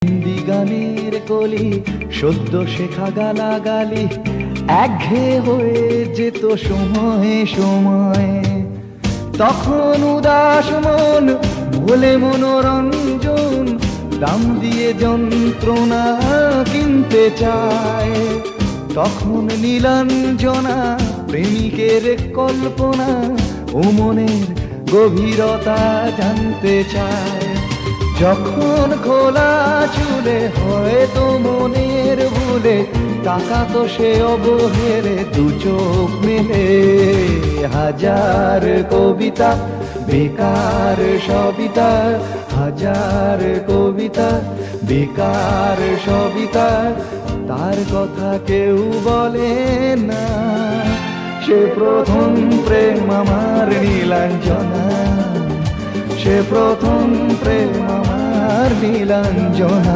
হিন্দি গানের কলি সদ্য শেখা গালাগালি একঘেয়ে হয়ে যেত সময়ে সময়ে। তখন উদাস মন ভোলে মনোরঞ্জন দাম দিয়ে যন্ত্রণা কিনতে চায়। তখন নীলাঞ্জনা প্রেমিকের কল্পনা ও মনের গভীরতা জানতে চায়। যখন খোলা চুলে হয়তো মনের ভুলে তাকাতো সে অবহেলে দু চোখ মেলে। হাজার কবিতা বেকার সবিতা, হাজার কবিতা বেকার সবিতা, তার কথা কেউ বলে না। সে প্রথম প্রেম আমার নীলাঞ্জনা, সে প্রথম প্রেম আমার নীলাঞ্জনা।